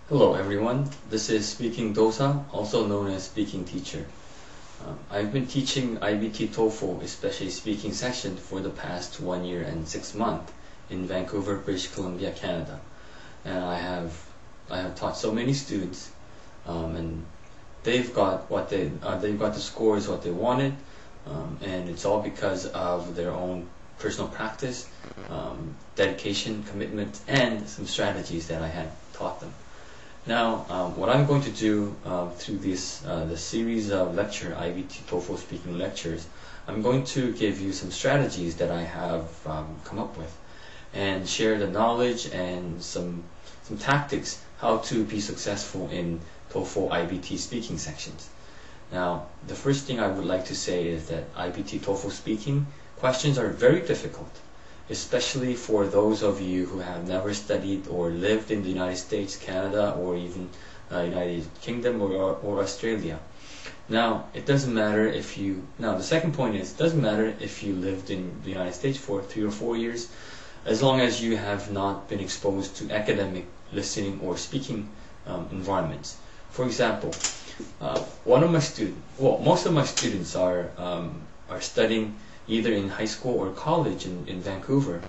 Hello everyone, this is SpeakingDosa, also known as Speaking Teacher. I've been teaching IBT TOEFL, especially speaking section, for the past 1 year and 6 months in Vancouver, British Columbia, Canada. And I have taught so many students, and they've got the scores what they wanted, and it's all because of their own personal practice, dedication, commitment, and some strategies that I had taught them. Now, what I'm going to do through the series of lecture, IBT TOEFL speaking lectures, I'm going to give you some strategies that I have come up with and share the knowledge and some tactics how to be successful in TOEFL IBT speaking sections. Now, the first thing I would like to say is that IBT TOEFL speaking questions are very difficult, especially for those of you who have never studied or lived in the United States, Canada, or even United Kingdom or Australia. Now, it doesn't matter if you, the second point is, it doesn't matter if you lived in the United States for 3 or 4 years, as long as you have not been exposed to academic listening or speaking environments. For example, most of my students are studying either in high school or college in Vancouver,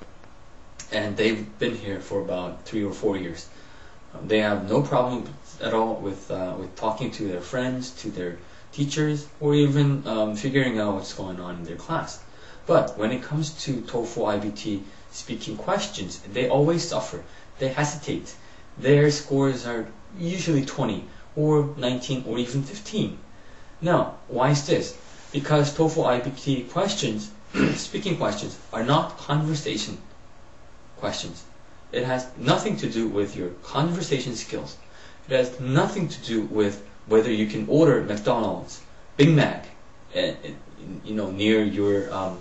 and they've been here for about 3 or 4 years. They have no problem at all with talking to their friends, to their teachers, or even figuring out what's going on in their class. But when it comes to TOEFL IBT speaking questions, they always suffer. They hesitate. Their scores are usually 20 or 19 or even 15. Now, why is this? Because TOEFL IBT questions, speaking questions, are not conversation questions. It has nothing to do with your conversation skills. It has nothing to do with whether you can order McDonald's, Big Mac, near your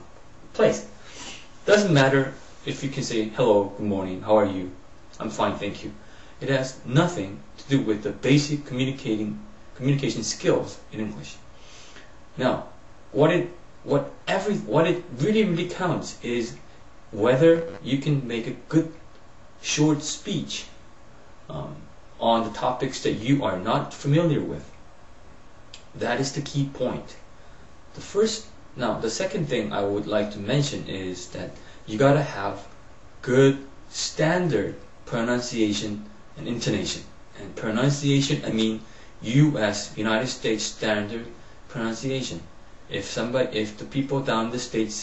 place. Doesn't matter if you can say hello, good morning, how are you? I'm fine, thank you. It has nothing to do with the basic communication skills in English. Now, what it really counts is whether you can make a good short speech on the topics that you are not familiar with. That is the key point. The second thing I would like to mention is that you gotta have good standard pronunciation and intonation. And pronunciation, I mean U.S. United States standard pronunciation. If the people down the States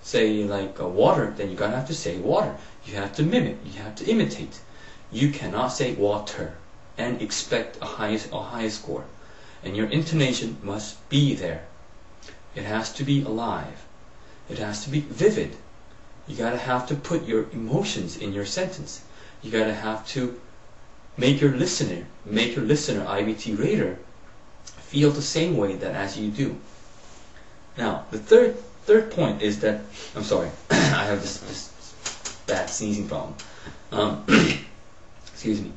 say like water, then you're gonna have to say water. You have to mimic, you have to imitate. You cannot say water and expect a high score. And your intonation must be there. It has to be alive. It has to be vivid. You gotta have to put your emotions in your sentence. You gotta have to make your listener, IBT reader, feel the same way that as you do. Now, the third point is that, I'm sorry, I have this bad sneezing problem. Excuse me.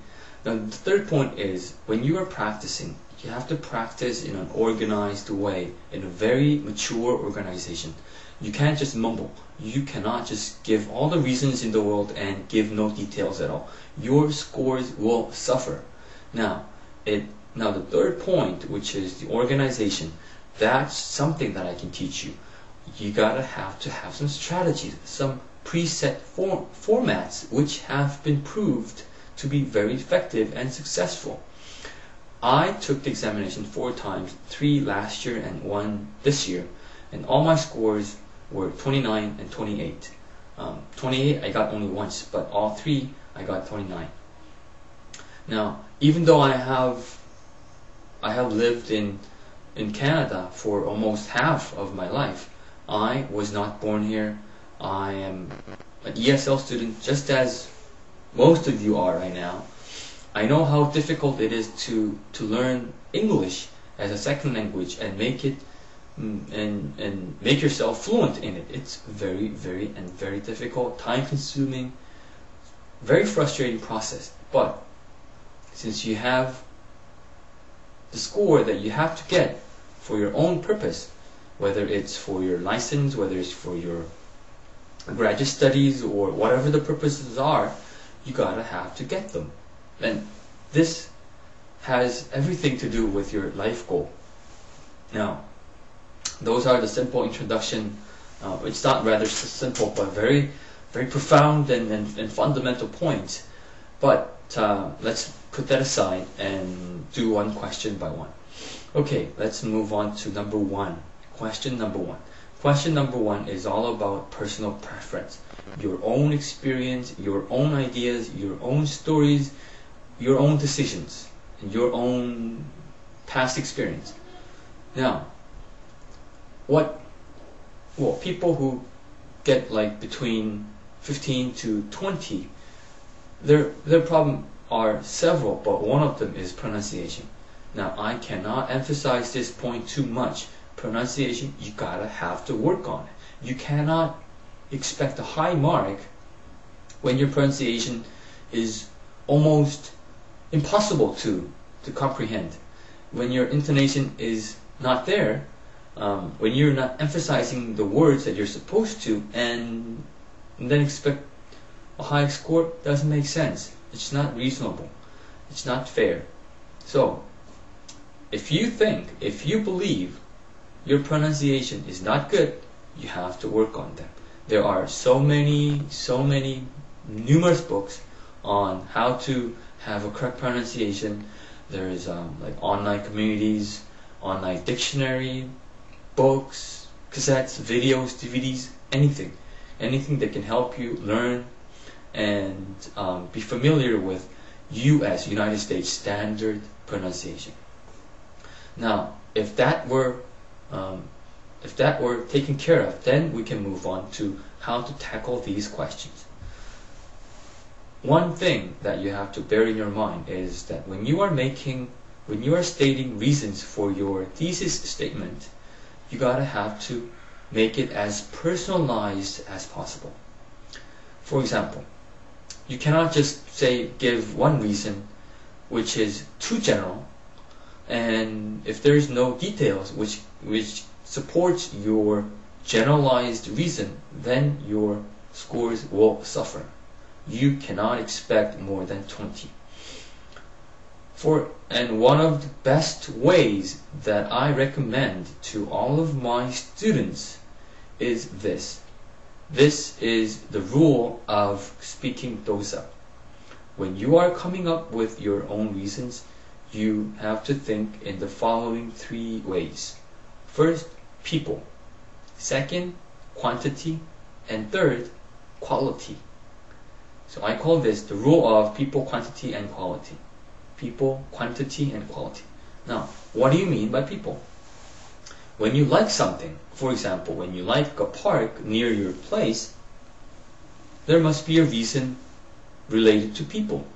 Now, the third point is, when you are practicing, you have to practice in an organized way, in a very mature organization. You can't just mumble. You cannot just give all the reasons in the world and give no details at all. Your scores will suffer. Now, the third point, which is the organization, that's something that I can teach you. You gotta have to have some strategies, some preset formats, which have been proved to be very effective and successful. I took the examination 4 times, 3 last year and 1 this year, and all my scores were 29 and 28. 28 I got only once, but all 3 I got 29. Now, even though I have lived in Canada for almost half of my life, I was not born here. I am an ESL student, just as most of you are right now. I know how difficult it is to learn English as a second language and make it and make yourself fluent in it. It's very, very difficult, time-consuming, very frustrating process. But since you have the score that you have to get for your own purpose, whether it's for your license, whether it's for your graduate studies, or whatever the purposes are, you gotta have to get them. And This has everything to do with your life goal. Now, those are the simple introduction. It's not rather simple, but very, very profound and fundamental points. But let's put that aside and do one question by one. Okay, let's move on to number one. Question number one. Question number one is all about personal preference. Your own experience, your own ideas, your own stories, your own decisions, and your own past experience. Now, people who get like between 15 to 20, their problem are several, but one of them is pronunciation. Now, I cannot emphasize this point too much. Pronunciation, you gotta have to work on it. You cannot expect a high mark when your pronunciation is almost impossible to comprehend. When your intonation is not there, when you're not emphasizing the words that you're supposed to, and then expect a high score, doesn't make sense. It's not reasonable. It's not fair. So, if you believe your pronunciation is not good, you have to work on them. There are so many numerous books on how to have a correct pronunciation. There is like online communities, online dictionary, books, cassettes, videos, DVDs, anything that can help you learn and be familiar with U.S. United States standard pronunciation. Now, if that were taken care of, then we can move on to how to tackle these questions. One thing that you have to bear in your mind is that when you are stating reasons for your thesis statement, you gotta have to make it as personalized as possible. For example, you cannot just give one reason which is too general, and if there is no details which supports your generalized reason, then your scores will suffer. You cannot expect more than 20. And one of the best ways that I recommend to all of my students is this. This is the rule of SpeakingDosa. When you are coming up with your own reasons, you have to think in the following 3 ways. First, people. Second, quantity. And third, quality. So I call this the rule of people, quantity, and quality. People, quantity, and quality. Now, what do you mean by people? When you like something, for example, when you like a park near your place, there must be a reason related to people.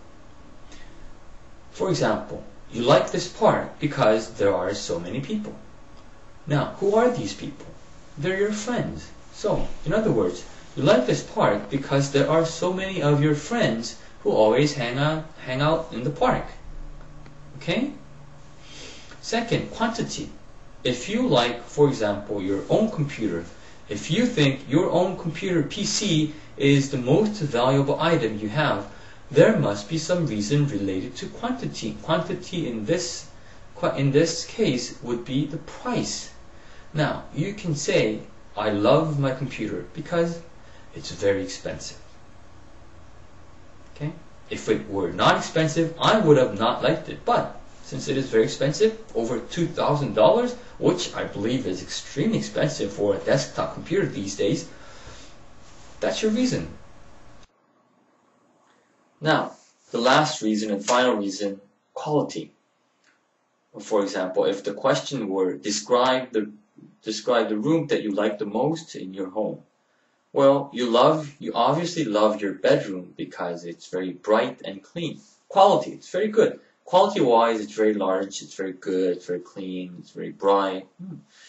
For example, you like this park because there are so many people. Now, who are these people? They're your friends. So, in other words, you like this park because there are so many of your friends who always hang out in the park. Okay? Second, quantity. If you like, for example, your own computer, if you think your own computer PC is the most valuable item you have, there must be some reason related to quantity. Quantity in this case would be the price. Now, you can say, I love my computer because it's very expensive. Okay? If it were not expensive, I would have not liked it. But since it is very expensive, over $2,000, which I believe is extremely expensive for a desktop computer these days, that's your reason. Now, the last reason and final reason, quality. For example, if the question were describe the room that you like the most in your home. Well, you obviously love your bedroom because it's very bright and clean. Quality, it's very good. Quality-wise, it's very large, it's very good, it's very clean, it's very bright.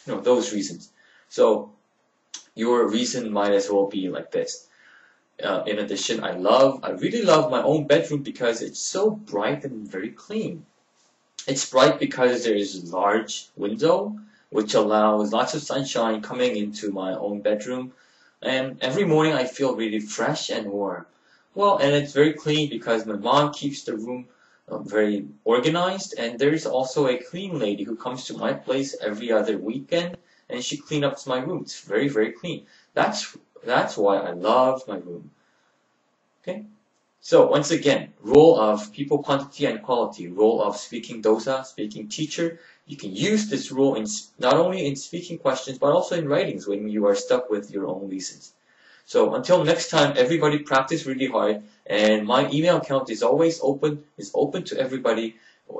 Those reasons. So, your reason might as well be like this. In addition, I really love my own bedroom because it's so bright and very clean. It's bright because there is a large window which allows lots of sunshine coming into my own bedroom, and every morning I feel really fresh and warm. Well, and it's very clean because my mom keeps the room very organized, and there's also a clean lady who comes to my place every other weekend, and she cleans up my room. It's very, very clean. That's why I love my room. Okay? So once again, role of people quantity and quality, role of SpeakingDosa, speaking teacher. You can use this rule in not only in speaking questions, but also in writings when you are stuck with your own lessons. So until next time, everybody practice really hard. And my email account is always open, to everybody.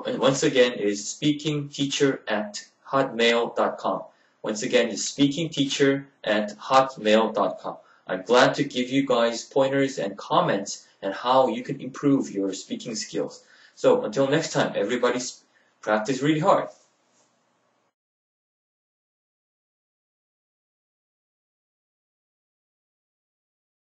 And once again, it is speakingteacher@hotmail.com. Once again, it's speakingteacher@hotmail.com. I'm glad to give you guys pointers and comments and how you can improve your speaking skills. So until next time, everybody practice really hard.